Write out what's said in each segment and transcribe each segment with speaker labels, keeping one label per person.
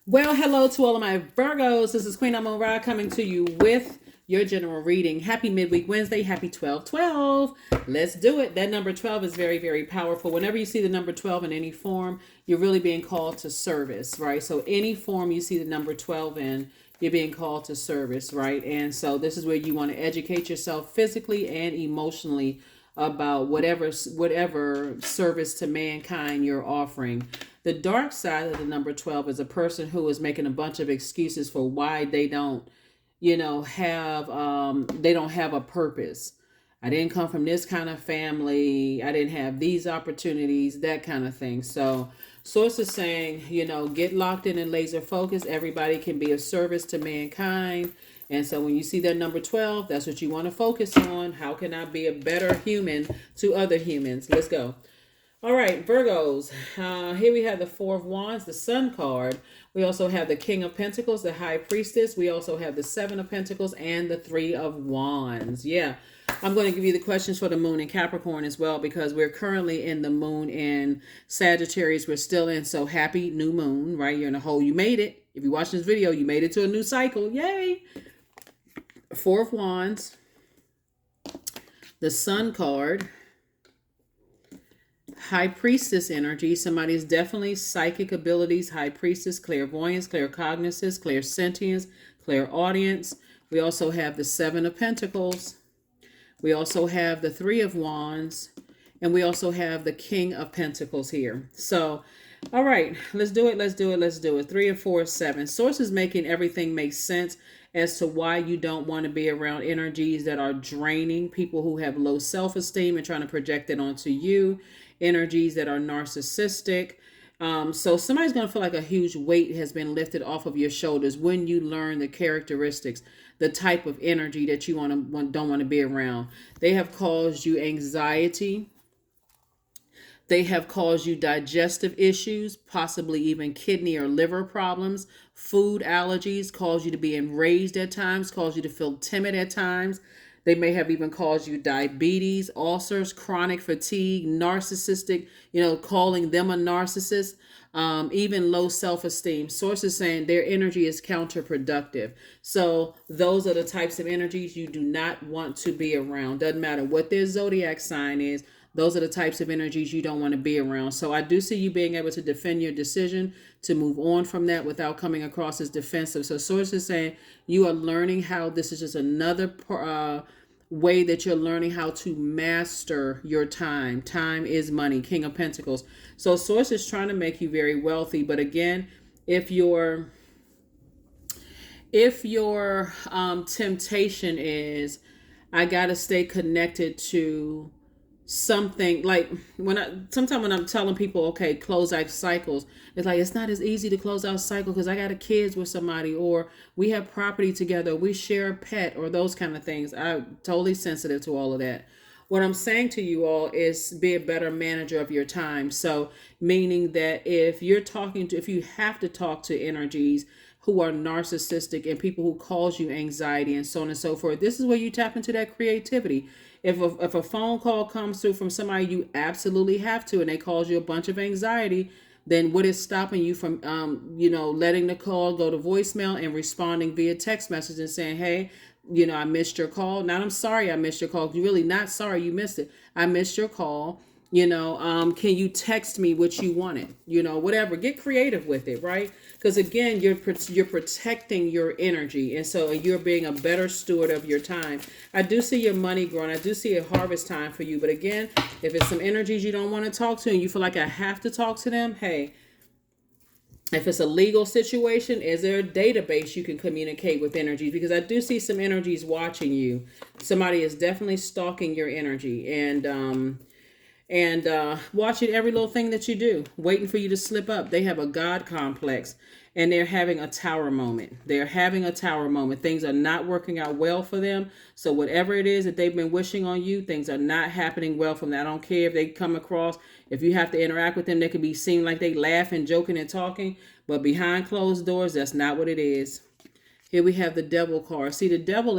Speaker 1: Well, hello to all of my Virgos. This is Queen Amun Ra coming to you with your general reading. Happy Midweek Wednesday. Happy 12/12. Let's do it. That number 12 is very, very powerful. Whenever you see the number 12 in any form, you're really being called to service, right? So any form you see the number 12 in, you're being called to service, right? And so this is where you want to educate yourself physically and emotionally about whatever service to mankind you're offering. The dark side of the number 12 is a person who is making a bunch of excuses for why they don't, they don't have a purpose. I didn't come from this kind of family. I didn't have these opportunities, that kind of thing. So, source is saying, get locked in and laser focus. Everybody can be of service to mankind. And so when you see that number 12, that's what you want to focus on. How can I be a better human to other humans? Let's go. All right, Virgos. Here we have the Four of Wands, the Sun card. We also have the King of Pentacles, the High Priestess. We also have the Seven of Pentacles and the Three of Wands. Yeah, I'm going to give you the questions for the Moon in Capricorn as well because we're currently in the Moon in Sagittarius. We're still in, so happy new moon, right? You're in a hole. You made it. If you're watching this video, you made it to a new cycle. Yay! Four of Wands, the Sun card, High Priestess energy. Somebody's definitely psychic abilities. High Priestess, clairvoyance, claircognizance, clairsentience, clairaudience. We also have the Seven of Pentacles. We also have the Three of Wands. And we also have the King of Pentacles here. So, all right, let's do it. Let's do it. Let's do it. 3 and 4 is 7. Source is making everything make sense as to why you don't want to be around energies that are draining, people who have low self-esteem and trying to project it onto you, energies that are narcissistic. So somebody's going to feel like a huge weight has been lifted off of your shoulders when you learn the characteristics, the type of energy that you don't want to be around. They have caused you anxiety. They have caused you digestive issues, possibly even kidney or liver problems, food allergies, cause you to be enraged at times, cause you to feel timid at times. They may have even caused you diabetes, ulcers, chronic fatigue, narcissistic, calling them a narcissist, even low self-esteem. Sources saying their energy is counterproductive. So those are the types of energies you do not want to be around. Doesn't matter what their zodiac sign is. Those are the types of energies you don't want to be around. So I do see you being able to defend your decision to move on from that without coming across as defensive. So sources saying you are learning how this is just another way that you're learning how to master your time. Time is money. King of Pentacles. So source is trying to make you very wealthy. But again, if your temptation is I got to stay connected to something, like sometimes when I'm telling people, okay, close out cycles, it's like it's not as easy to close out cycle because I got a kids with somebody, or we have property together, we share a pet, or those kind of things. I'm totally sensitive to all of that. What I'm saying to you all is be a better manager of your time. So meaning that if you have to talk to energies who are narcissistic and people who cause you anxiety and so on and so forth, this is where you tap into that creativity. If a phone call comes through from somebody you absolutely have to, and they cause you a bunch of anxiety, then what is stopping you from, letting the call go to voicemail and responding via text message and saying, hey, I missed your call. Not I'm sorry I missed your call. You're really not sorry you missed it. I missed your call. Can you text me what you wanted? Whatever. Get creative with it, right? Because again, you're protecting your energy, and so you're being a better steward of your time. I do see your money growing. I do see a harvest time for you. But again, if it's some energies you don't want to talk to, and you feel like I have to talk to them, hey. If it's a legal situation, is there a database you can communicate with energies? Because I do see some energies watching you. Somebody is definitely stalking your energy and watching every little thing that you do, waiting for you to slip up. They have a God complex, and they're having a tower moment. They're having a tower moment. Things are not working out well for them. So whatever it is that they've been wishing on you, things are not happening well for them. I don't care if they come across, if you have to interact with them, they can be seen like they laughing, joking, and talking. But behind closed doors, that's not what it is. Here we have the devil card. See, the devil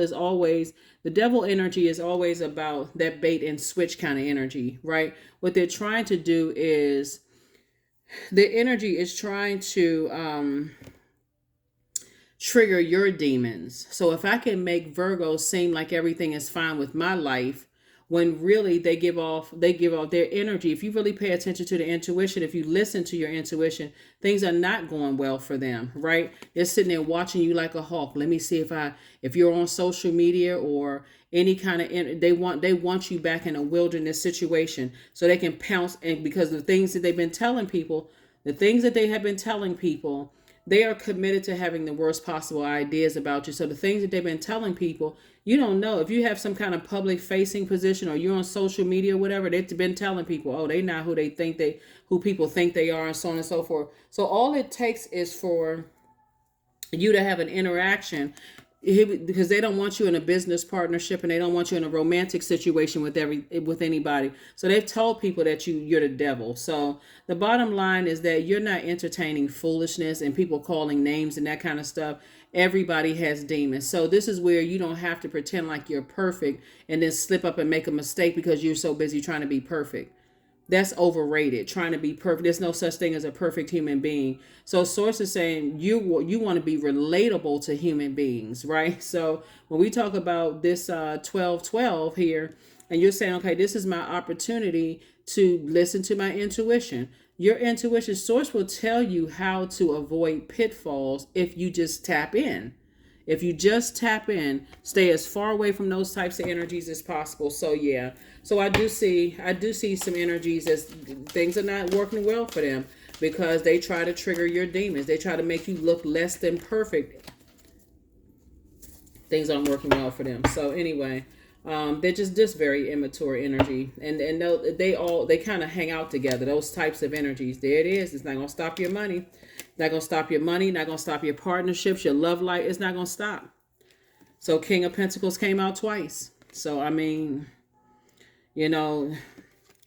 Speaker 1: energy is always about that bait and switch kind of energy, right? What they're trying to do is the energy is trying to trigger your demons. So if I can make Virgo seem like everything is fine with my life, when really they give off their energy. If you really pay attention to the intuition, if you listen to your intuition, things are not going well for them, right? They're sitting there watching you like a hawk. Let me see if you're on social media or any kind of they want you back in a wilderness situation so they can pounce. And because the things that they've been telling people, the things that they have been telling people, they are committed to having the worst possible ideas about you. So the things that they've been telling people, you don't know. If you have some kind of public facing position or you're on social media or whatever, they've been telling people, oh, they not who people think they are, and so on and so forth. So all it takes is for you to have an interaction, because they don't want you in a business partnership and they don't want you in a romantic situation with anybody. So they've told people that you're the devil. So the bottom line is that you're not entertaining foolishness and people calling names and that kind of stuff. Everybody has demons. So this is where you don't have to pretend like you're perfect and then slip up and make a mistake because you're so busy trying to be perfect. That's overrated. Trying to be perfect. There's no such thing as a perfect human being. So source is saying you want to be relatable to human beings, right? So when we talk about this 12-12 here, and you're saying, okay, this is my opportunity to listen to my intuition. Your intuition source will tell you how to avoid pitfalls if you just tap in. If you just tap in, stay as far away from those types of energies as possible. So yeah. So I do see some energies as things are not working well for them because they try to trigger your demons. They try to make you look less than perfect. Things aren't working well for them. So anyway, they're just very immature energy, and they kind of hang out together. Those types of energies. There it is. It's not gonna stop your money. Not gonna stop your money. Not gonna stop your partnerships. Your love life. It's not gonna stop. So King of Pentacles came out twice. So I mean, and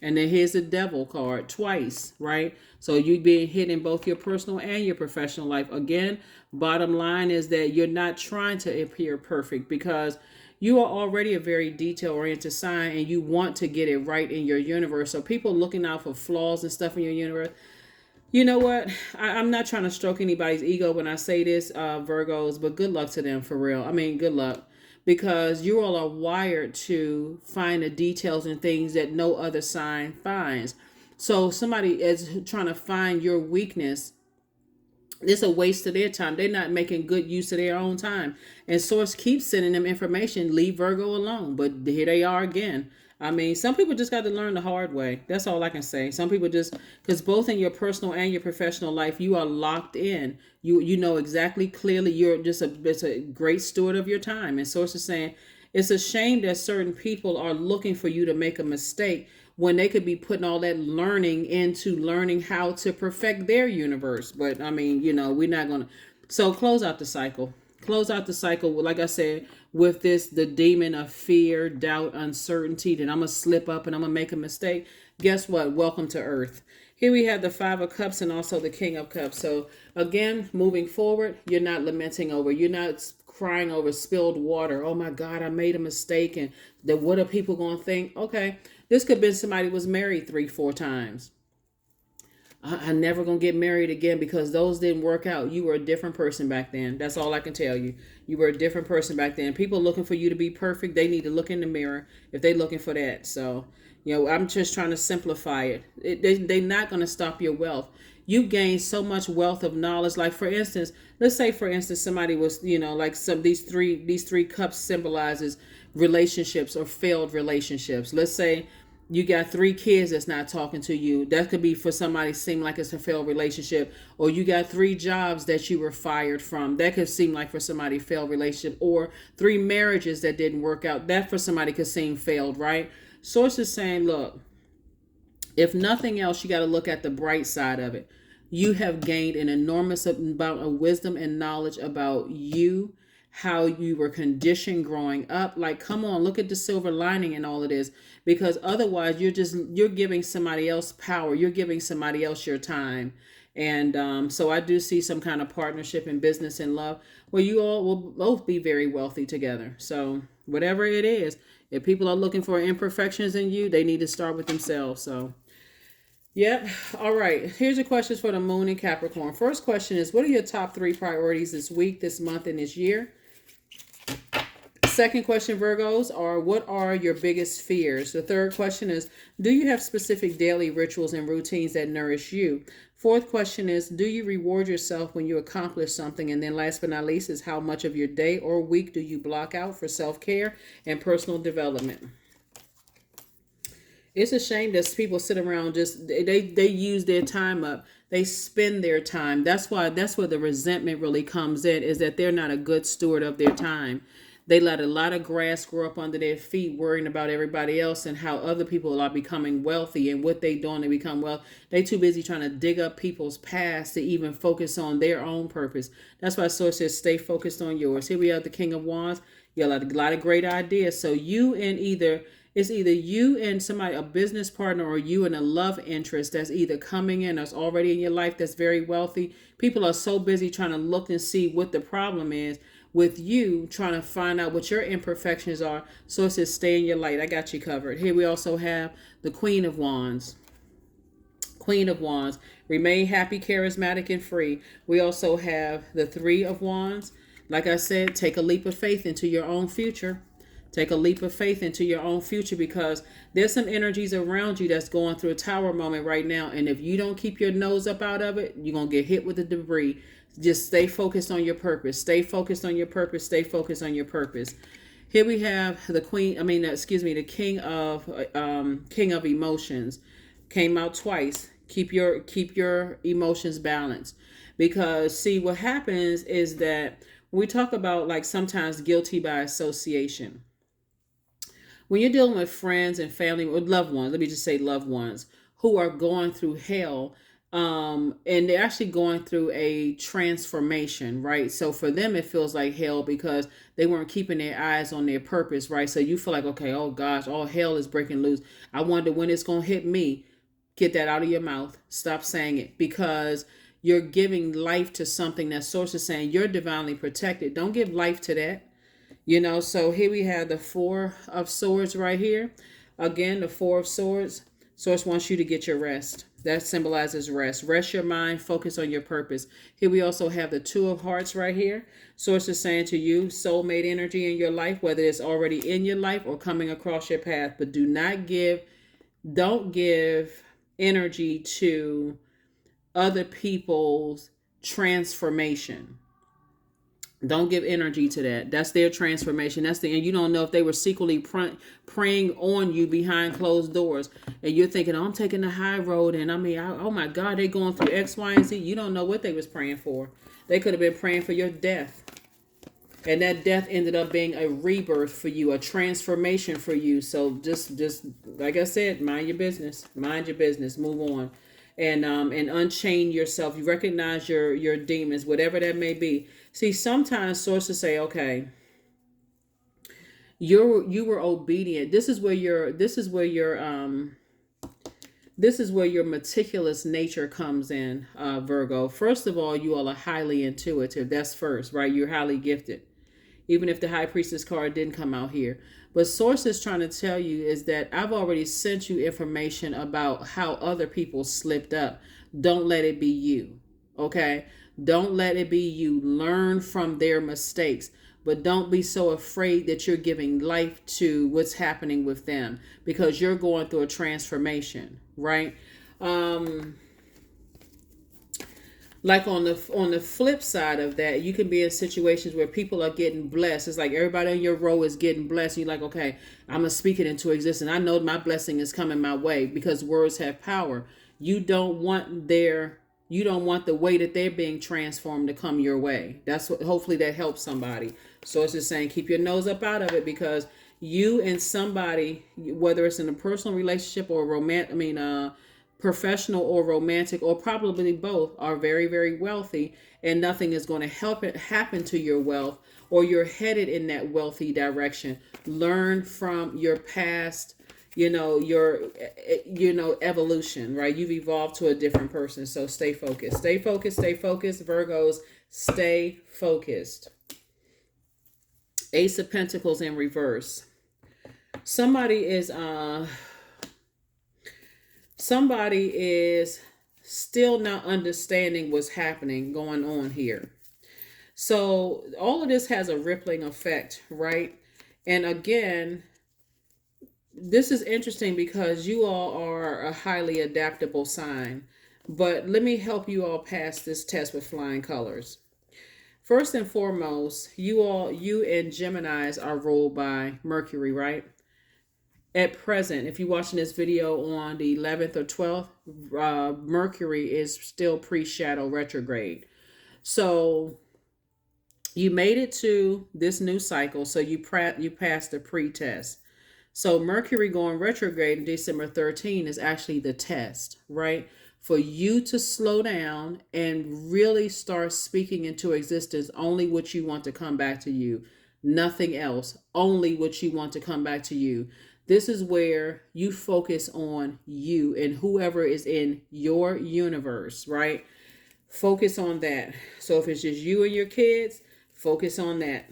Speaker 1: then here's the Devil card twice, right? So you being hit in both your personal and your professional life. Again, bottom line is that you're not trying to appear perfect because you are already a very detail-oriented sign and you want to get it right in your universe. So people looking out for flaws and stuff in your universe, you know what? I'm not trying to stroke anybody's ego when I say this, Virgos, but good luck to them for real. I mean, good luck. Because you all are wired to find the details and things that no other sign finds. So somebody is trying to find your weakness. It's a waste of their time. They're not making good use of their own time. And Source keeps sending them information. Leave Virgo alone. But here they are again. I mean, some people just got to learn the hard way. That's all I can say. Some people just, because both in your personal and your professional life, you are locked in. You know exactly clearly. You're just it's a great steward of your time. And Source is saying, it's a shame that certain people are looking for you to make a mistake when they could be putting all that learning into learning how to perfect their universe. But I mean, we're not going to. So close out the cycle. Close out the cycle, like I said, with the demon of fear, doubt, uncertainty, that I'm going to slip up and I'm going to make a mistake. Guess what? Welcome to Earth. Here we have the Five of Cups and also the King of Cups. So again, moving forward, you're not lamenting over, you're not crying over spilled water. Oh my God, I made a mistake and what are people going to think? Okay, this could have been somebody who was married 3-4 times. I'm never going to get married again because those didn't work out. You were a different person back then. That's all I can tell you. You were a different person back then. People looking for you to be perfect, they need to look in the mirror if they're looking for that. So, I'm just trying to simplify it. They're not going to stop your wealth. You gain so much wealth of knowledge. Like for instance, let's say for instance, somebody was, like these three cups symbolizes relationships or failed relationships. Let's say you got 3 kids that's not talking to you. That could be for somebody seem like it's a failed relationship. Or you got 3 jobs that you were fired from. That could seem like for somebody failed relationship. Or 3 marriages that didn't work out. That for somebody could seem failed, right? Source is saying, look, if nothing else, you got to look at the bright side of it. You have gained an enormous amount of wisdom and knowledge about you, how you were conditioned growing up. Like, come on, look at the silver lining in all of this, because otherwise you're giving somebody else power. You're giving somebody else your time. And so I do see some kind of partnership in business and love where you all will both be very wealthy together. So whatever it is, if people are looking for imperfections in you, they need to start with themselves. So Yep. All right. Here's your questions for the moon and Capricorn. First question is, what are your top three priorities this week, this month, and this year? Second question, Virgos, are what are your biggest fears? The third question is, do you have specific daily rituals and routines that nourish you? Fourth question is, do you reward yourself when you accomplish something? And then last but not least is, how much of your day or week do you block out for self-care and personal development? It's a shame that people sit around just they use their time up. They spend their time. That's where the resentment really comes in, is that they're not a good steward of their time. They let a lot of grass grow up under their feet, worrying about everybody else and how other people are becoming wealthy and what they doing to become wealthy. They too busy trying to dig up people's past to even focus on their own purpose. That's why Source says stay focused on yours. Here we have the King of Wands. You got a lot of great ideas. So it's either you and somebody, a business partner, or you and a love interest that's either coming in or is already in your life that's very wealthy. People are so busy trying to look and see what the problem is with you, trying to find out what your imperfections are. So it says stay in your light. I got you covered. Here we also have the Queen of Wands. Queen of Wands. Remain happy, charismatic, and free. We also have the Three of Wands. Like I said, take a leap of faith into your own future. Take a leap of faith into your own future, because there's some energies around you that's going through a tower moment right now. And if you don't keep your nose up out of it, you're going to get hit with the debris. Just stay focused on your purpose. Stay focused on your purpose. Stay focused on your purpose. Here we have the the King of Emotions. Came out twice. Keep your emotions balanced. Because see, what happens is that when we talk about, like, sometimes guilty by association, when you're dealing with friends and family or loved ones, let me just say loved ones who are going through hell, and they're actually going through a transformation, right? So for them, it feels like hell because they weren't keeping their eyes on their purpose, right? So you feel like, okay, oh gosh, all hell is breaking loose. I wonder when it's going to hit me. Get that out of your mouth. Stop saying it, because you're giving life to something that Source is saying you're divinely protected. Don't give life to that. So here we have the Four of Swords right here. Again, the Four of Swords. Source wants you to get your rest. That symbolizes rest. Rest your mind, focus on your purpose. Here we also have the Two of Hearts right here. Source is saying to you, soulmate energy in your life, whether it's already in your life or coming across your path. But don't give energy to other people's transformation. Don't give energy to that. That's their transformation. And you don't know if they were secretly praying on you behind closed doors. And you're thinking, oh, I'm taking the high road. And oh my God, they're going through X, Y, and Z. You don't know what they was praying for. They could have been praying for your death. And that death ended up being a rebirth for you, a transformation for you. So just like I said, mind your business. Mind your business. Move on. And unchain yourself. You recognize your demons, whatever that may be. See, sometimes sources say, okay, you were obedient. This is where your meticulous nature comes in, Virgo. First of all, you all are highly intuitive. That's first, right? You're highly gifted. Even if the High Priestess card didn't come out here. But Source is trying to tell you is that I've already sent you information about how other people slipped up. Don't let it be you. Okay? Don't let it be you. Learn from their mistakes. But don't be so afraid that you're giving life to what's happening with them, because you're going through a transformation, right? Like on the flip side of that, you can be in situations where people are getting blessed. It's like everybody in your row is getting blessed. You're like, okay, I'm gonna speak it into existence. I know my blessing is coming my way, because words have power. You don't want the way that they're being transformed to come your way. That's what. Hopefully that helps somebody. So it's just saying, keep your nose up out of it, because you and somebody, whether it's in a personal relationship or professional or romantic, or probably both, are very, very wealthy, and nothing is going to help it happen to your wealth, or you're headed in that wealthy direction. Learn from your past, your evolution, right? You've evolved to a different person. So stay focused. Stay focused. Stay focused. Virgos, stay focused. Ace of Pentacles in reverse. Somebody is Somebody is still not understanding what's happening going on here. So all of this has a rippling effect, right? And again, this is interesting because you all are a highly adaptable sign. But let me help you all pass this test with flying colors. First and foremost, you and Geminis are ruled by Mercury, right? At present, if you're watching this video on the 11th or 12th, Mercury is still pre-shadow retrograde. So you made it to this new cycle, so you passed the pre-test. So Mercury going retrograde in December 13 is actually the test, right? For you to slow down and really start speaking into existence only what you want to come back to you, nothing else, only what you want to come back to you. This is where you focus on you and whoever is in your universe, right? Focus on that. So if it's just you and your kids, focus on that.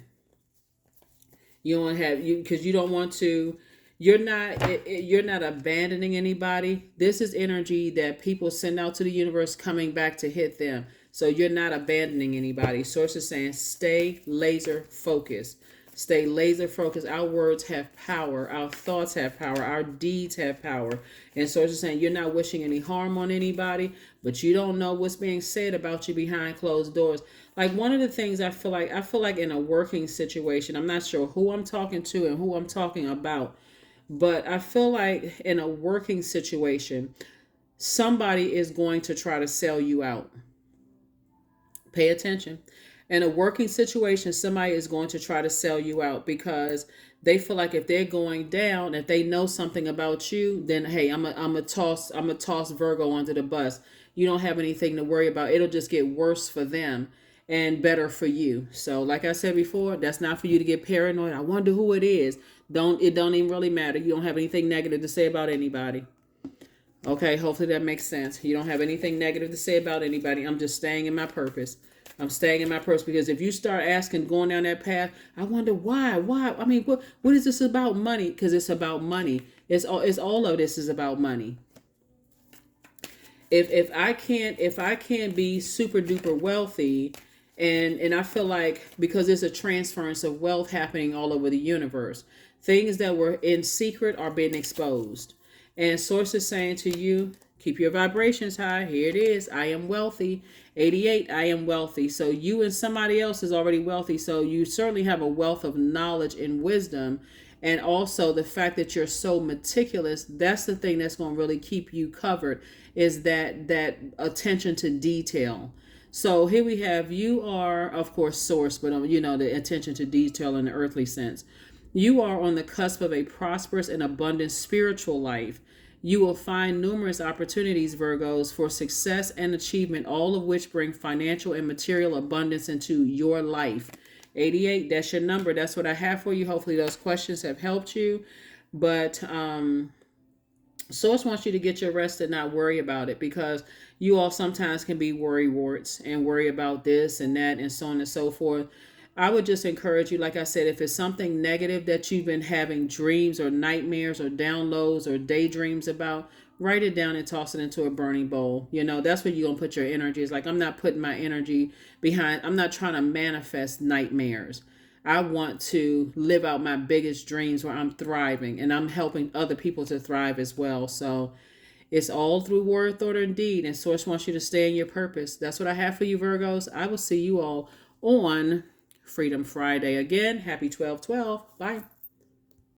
Speaker 1: You don't have you because you don't want to. You're not abandoning anybody. This is energy that people send out to the universe coming back to hit them. So you're not abandoning anybody. Source is saying stay laser focused. Stay laser focused. Our words have power. Our thoughts have power. Our deeds have power. And Source is saying you're not wishing any harm on anybody, but you don't know what's being said about you behind closed doors. Like one of the things I feel like in a working situation, I'm not sure who I'm talking to and who I'm talking about, but I feel like in a working situation, somebody is going to try to sell you out. Pay attention. In a working situation, somebody is going to try to sell you out because they feel like if they're going down, if they know something about you, then hey, I'm a toss Virgo under the bus. You don't have anything to worry about. It'll just get worse for them and better for you. So like I said before, that's not for you to get paranoid. I wonder who it is. It don't even really matter. You don't have anything negative to say about anybody. Okay, hopefully that makes sense. You don't have anything negative to say about anybody. I'm just staying in my purpose. I'm staying in my purpose because if you start asking, going down that path, I wonder why. Why? I mean, what is this about money? Because it's about money. It's all of this is about money. If I can't be super duper wealthy, and I feel like because there's a transference of wealth happening all over the universe, things that were in secret are being exposed. And Source is saying to you, keep your vibrations high. Here it is. I am wealthy. 88, I am wealthy. So you and somebody else is already wealthy. So you certainly have a wealth of knowledge and wisdom. And also the fact that you're so meticulous, that's the thing that's going to really keep you covered, is that attention to detail. So here we have, you are, of course, Source, but the attention to detail in the earthly sense. You are on the cusp of a prosperous and abundant spiritual life. You will find numerous opportunities, Virgos, for success and achievement, all of which bring financial and material abundance into your life. 88, that's your number. That's what I have for you. Hopefully those questions have helped you. But Source wants you to get your rest and not worry about it, because you all sometimes can be worry warts and worry about this and that and so on and so forth. I would just encourage you, like I said, if it's something negative that you've been having dreams or nightmares or downloads or daydreams about, write it down and toss it into a burning bowl. That's where you're going to put your energy. It's like, I'm not putting my energy behind, I'm not trying to manifest nightmares. I want to live out my biggest dreams where I'm thriving and I'm helping other people to thrive as well. So it's all through word, thought, and deed. And Source wants you to stay in your purpose. That's what I have for you, Virgos. I will see you all on Freedom Friday. Again, happy 12/12. Bye.